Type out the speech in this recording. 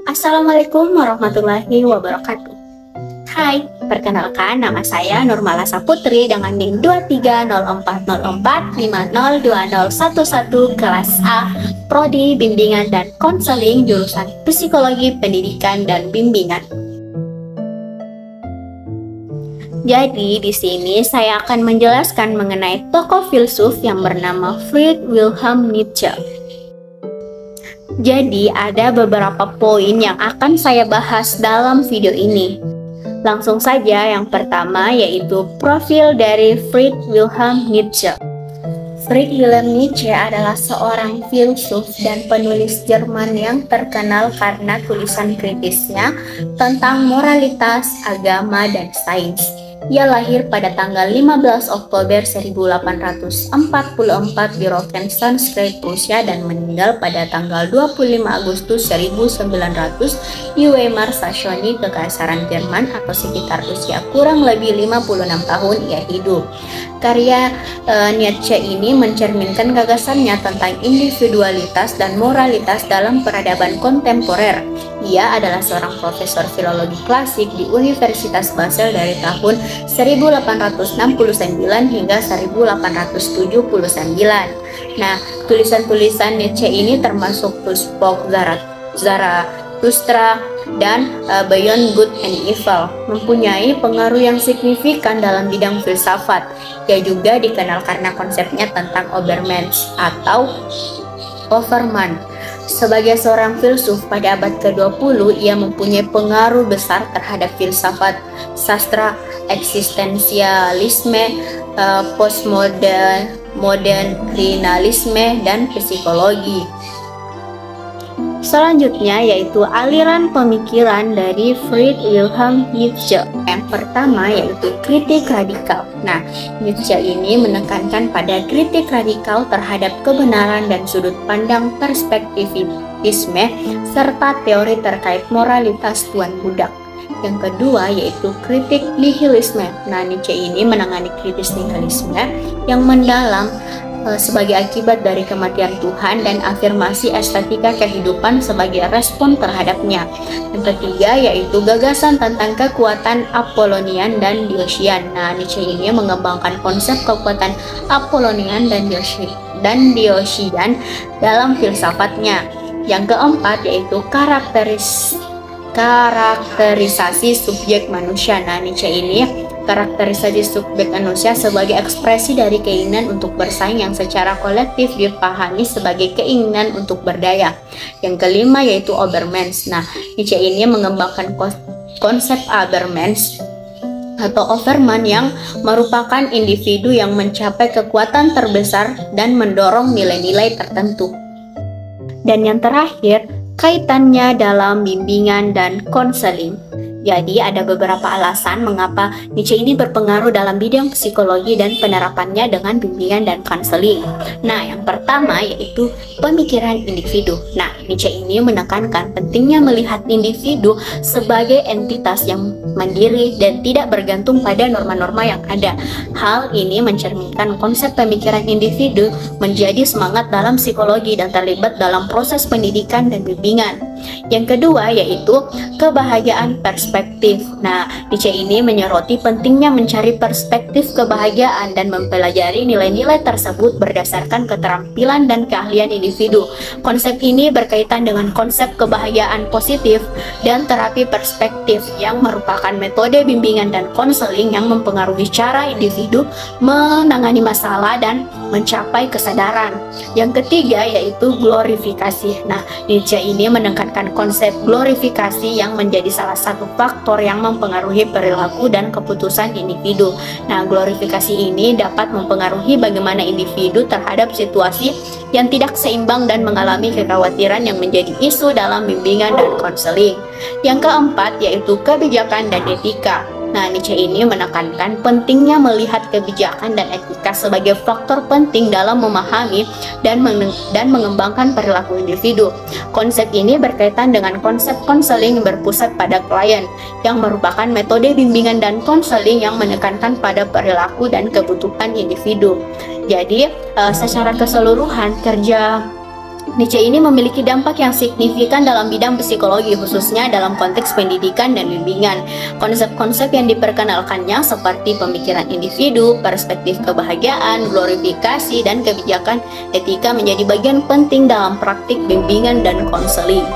Assalamualaikum warahmatullahi wabarakatuh. Hai, perkenalkan nama saya Nurmala Saputri dengan NIM 230404502011 kelas A, Prodi Bimbingan dan Konseling jurusan Psikologi Pendidikan dan Bimbingan. Jadi di sini saya akan menjelaskan mengenai tokoh filsuf yang bernama Friedrich Wilhelm Nietzsche. Jadi ada beberapa poin yang akan saya bahas dalam video ini. Langsung saja, yang pertama yaitu profil dari Friedrich Wilhelm Nietzsche. Friedrich Wilhelm Nietzsche adalah seorang filsuf dan penulis Jerman yang terkenal karena tulisan kritisnya tentang moralitas, agama, dan sains. Ia lahir pada tanggal 15 Oktober 1844 di Ravensbrück, Prusia dan meninggal pada tanggal 25 Agustus 1900 di Weimar, Saxony, Kekaisaran Jerman, atau sekitar usia kurang lebih 56 tahun ia hidup. Karya Nietzsche ini mencerminkan gagasannya tentang individualitas dan moralitas dalam peradaban kontemporer. Ia adalah seorang profesor filologi klasik di Universitas Basel dari tahun 1869 hingga 1879. Nah, tulisan-tulisan Nietzsche ini termasuk Spruch Zarathustra dan Beyond Good and Evil, mempunyai pengaruh yang signifikan dalam bidang filsafat. Ia juga dikenal karena konsepnya tentang Übermensch atau Overman. Sebagai seorang filsuf pada abad ke-20, ia mempunyai pengaruh besar terhadap filsafat, sastra, eksistensialisme, postmodernisme, dan psikologi. Selanjutnya yaitu aliran pemikiran dari Friedrich Wilhelm Nietzsche. Yang pertama yaitu kritik radikal. Nah, Nietzsche ini menekankan pada kritik radikal terhadap kebenaran dan sudut pandang perspektivisme serta teori terkait moralitas tuan budak. Yang kedua yaitu kritik nihilisme. Nah, Nietzsche ini menangani kritis nihilisme yang mendalam sebagai akibat dari kematian Tuhan dan afirmasi estetika kehidupan sebagai respon terhadapnya. Yang ketiga yaitu gagasan tentang kekuatan Apollonian dan Dionysian. Nah, Nietzsche ini mengembangkan konsep kekuatan Apollonian dan Dionysian dalam filsafatnya. Yang keempat yaitu karakterisasi subjek manusia. Nah, Nietzsche ini karakterisasi subjek manusia sebagai ekspresi dari keinginan untuk bersaing yang secara kolektif dipahami sebagai keinginan untuk berdaya. Yang kelima yaitu Übermensch. Nah, Nietzsche ini mengembangkan konsep Übermensch atau Overman yang merupakan individu yang mencapai kekuatan terbesar dan mendorong nilai-nilai tertentu. Dan yang terakhir, kaitannya dalam bimbingan dan konseling. Jadi ada beberapa alasan mengapa Nietzsche ini berpengaruh dalam bidang psikologi dan penerapannya dengan bimbingan dan konseling. Nah, yang pertama yaitu pemikiran individu. Nah, Nietzsche ini menekankan pentingnya melihat individu sebagai entitas yang mandiri dan tidak bergantung pada norma-norma yang ada. Hal ini mencerminkan konsep pemikiran individu menjadi semangat dalam psikologi dan terlibat dalam proses pendidikan dan bimbingan. Yang kedua yaitu kebahagiaan perspektif. Nah, Nietzsche ini menyoroti pentingnya mencari perspektif kebahagiaan dan mempelajari nilai-nilai tersebut berdasarkan keterampilan dan keahlian individu. Konsep ini berkaitan dengan konsep kebahagiaan positif dan terapi perspektif yang merupakan metode bimbingan dan konseling yang mempengaruhi cara individu menangani masalah dan mencapai kesadaran. Yang ketiga yaitu glorifikasi. Nah, Nietzsche ini menekankan konsep glorifikasi yang menjadi salah satu faktor yang mempengaruhi perilaku dan keputusan individu. Nah, glorifikasi ini dapat mempengaruhi bagaimana individu terhadap situasi yang tidak seimbang dan mengalami kekhawatiran yang menjadi isu dalam bimbingan dan konseling. Yang keempat yaitu kebijakan dan etika. Nah, Nietzsche ini menekankan pentingnya melihat kebijakan dan etika sebagai faktor penting dalam memahami dan mengembangkan perilaku individu. Konsep ini berkaitan dengan konsep konseling berpusat pada klien, yang merupakan metode bimbingan dan konseling yang menekankan pada perilaku dan kebutuhan individu. Jadi, secara keseluruhan kerja Nietzsche ini memiliki dampak yang signifikan dalam bidang psikologi, khususnya dalam konteks pendidikan dan bimbingan. Konsep-konsep yang diperkenalkannya seperti pemikiran individu, perspektif kebahagiaan, glorifikasi, dan kebijakan etika menjadi bagian penting dalam praktik bimbingan dan konseling.